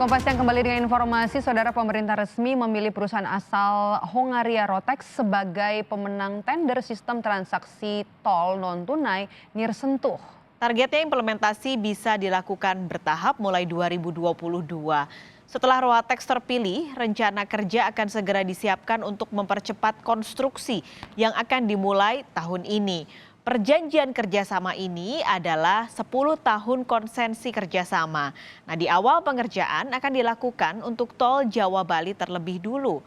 Kompas yang kembali dengan informasi, saudara pemerintah resmi memilih perusahaan asal Hongaria Rotex sebagai pemenang tender sistem transaksi tol non-tunai Nirsentuh. Targetnya implementasi bisa dilakukan bertahap mulai 2022. Setelah Rotex terpilih, rencana kerja akan segera disiapkan untuk mempercepat konstruksi yang akan dimulai tahun ini. Perjanjian kerjasama ini adalah 10 tahun konsensi kerjasama. Nah, di awal pengerjaan akan dilakukan untuk tol Jawa Bali terlebih dulu.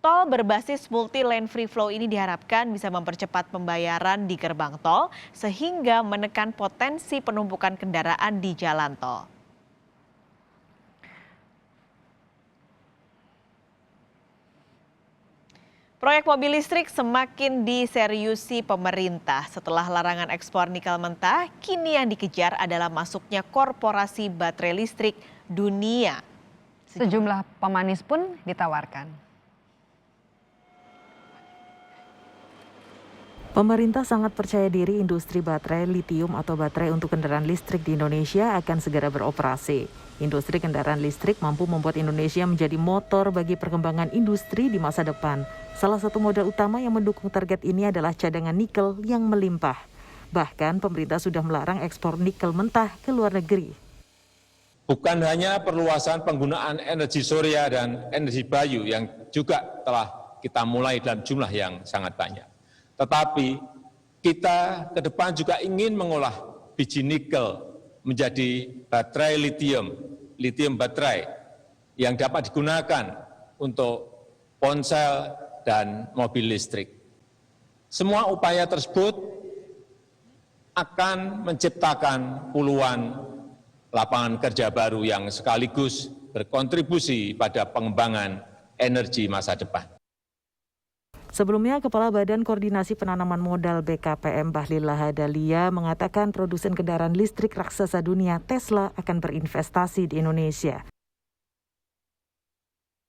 Tol berbasis multi-lane free flow ini diharapkan bisa mempercepat pembayaran di gerbang tol sehingga menekan potensi penumpukan kendaraan di jalan tol. Proyek mobil listrik semakin diseriusi pemerintah. Setelah larangan ekspor nikel mentah, kini yang dikejar adalah masuknya korporasi baterai listrik dunia. Sejumlah pemanis pun ditawarkan. Pemerintah sangat percaya diri industri baterai litium atau baterai untuk kendaraan listrik di Indonesia akan segera beroperasi. Industri kendaraan listrik mampu membuat Indonesia menjadi motor bagi perkembangan industri di masa depan. Salah satu modal utama yang mendukung target ini adalah cadangan nikel yang melimpah. Bahkan pemerintah sudah melarang ekspor nikel mentah ke luar negeri. Bukan hanya perluasan penggunaan energi surya dan energi bayu yang juga telah kita mulai dalam jumlah yang sangat banyak. Tetapi kita ke depan juga ingin mengolah biji nikel menjadi baterai litium baterai yang dapat digunakan untuk ponsel dan mobil listrik. Semua upaya tersebut akan menciptakan puluhan lapangan kerja baru yang sekaligus berkontribusi pada pengembangan energi masa depan. Sebelumnya, Kepala Badan Koordinasi Penanaman Modal BKPM Bahlil Lahadalia mengatakan produsen kendaraan listrik raksasa dunia Tesla akan berinvestasi di Indonesia.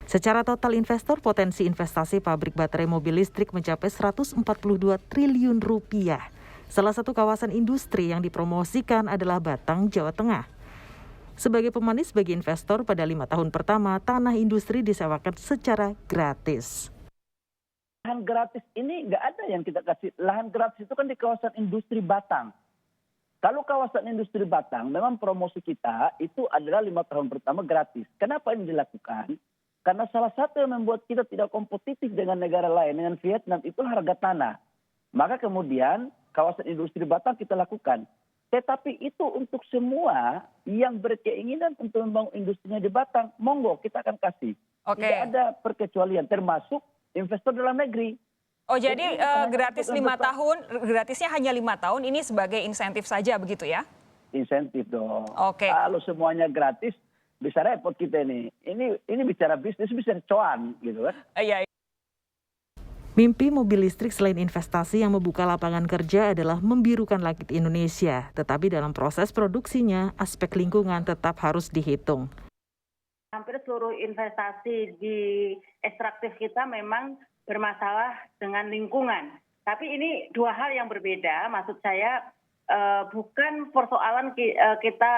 Secara total investor, potensi investasi pabrik baterai mobil listrik mencapai 142 triliun rupiah. Salah satu kawasan industri yang dipromosikan adalah Batang, Jawa Tengah. Sebagai pemanis bagi investor, pada 5 tahun pertama, tanah industri disewakan secara gratis. Lahan gratis ini nggak ada yang kita kasih. Lahan gratis itu kan di kawasan industri Batang. Kalau kawasan industri Batang, memang promosi kita itu adalah 5 tahun pertama gratis. Kenapa ini dilakukan? Karena salah satu yang membuat kita tidak kompetitif dengan negara lain, dengan Vietnam, itu harga tanah. Maka kemudian kawasan industri Batang kita lakukan. Tetapi itu untuk semua yang berkeinginan untuk membangun industrinya di Batang, monggo kita akan kasih. Oke. Tidak ada perkecualian, termasuk investor dalam negeri. Oh, jadi gratis 5 tahun, gratisnya hanya 5 tahun, ini sebagai insentif saja begitu ya? Insentif dong. Oke. Kalau semuanya gratis, bisa repot kita ini. Ini bicara bisnis, bisa cuan gitu kan. Iya. Mimpi mobil listrik selain investasi yang membuka lapangan kerja adalah membirukan langit Indonesia. Tetapi dalam proses produksinya, aspek lingkungan tetap harus dihitung. Hampir seluruh investasi di ekstraktif kita memang bermasalah dengan lingkungan. Tapi ini dua hal yang berbeda. Maksud saya bukan persoalan kita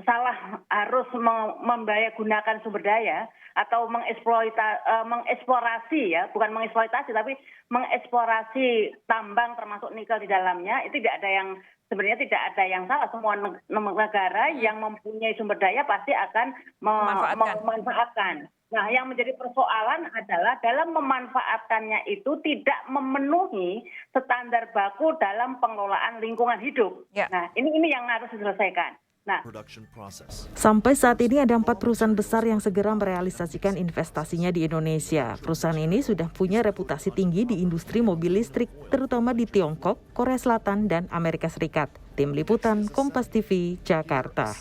salah harus membayagunakan sumber daya atau mengeksplorasi ya, bukan mengeksploitasi tapi mengeksplorasi tambang termasuk nikel di dalamnya. Itu sebenarnya tidak ada yang salah. Semua negara yang mempunyai sumber daya pasti akan memanfaatkan. Nah, yang menjadi persoalan adalah dalam memanfaatkannya itu tidak memenuhi standar baku dalam pengelolaan lingkungan hidup. Ya. Nah, ini yang harus diselesaikan. Nah, sampai saat ini ada 4 perusahaan besar yang segera merealisasikan investasinya di Indonesia. Perusahaan ini sudah punya reputasi tinggi di industri mobil listrik, terutama di Tiongkok, Korea Selatan, dan Amerika Serikat. Tim Liputan, Kompas TV, Jakarta.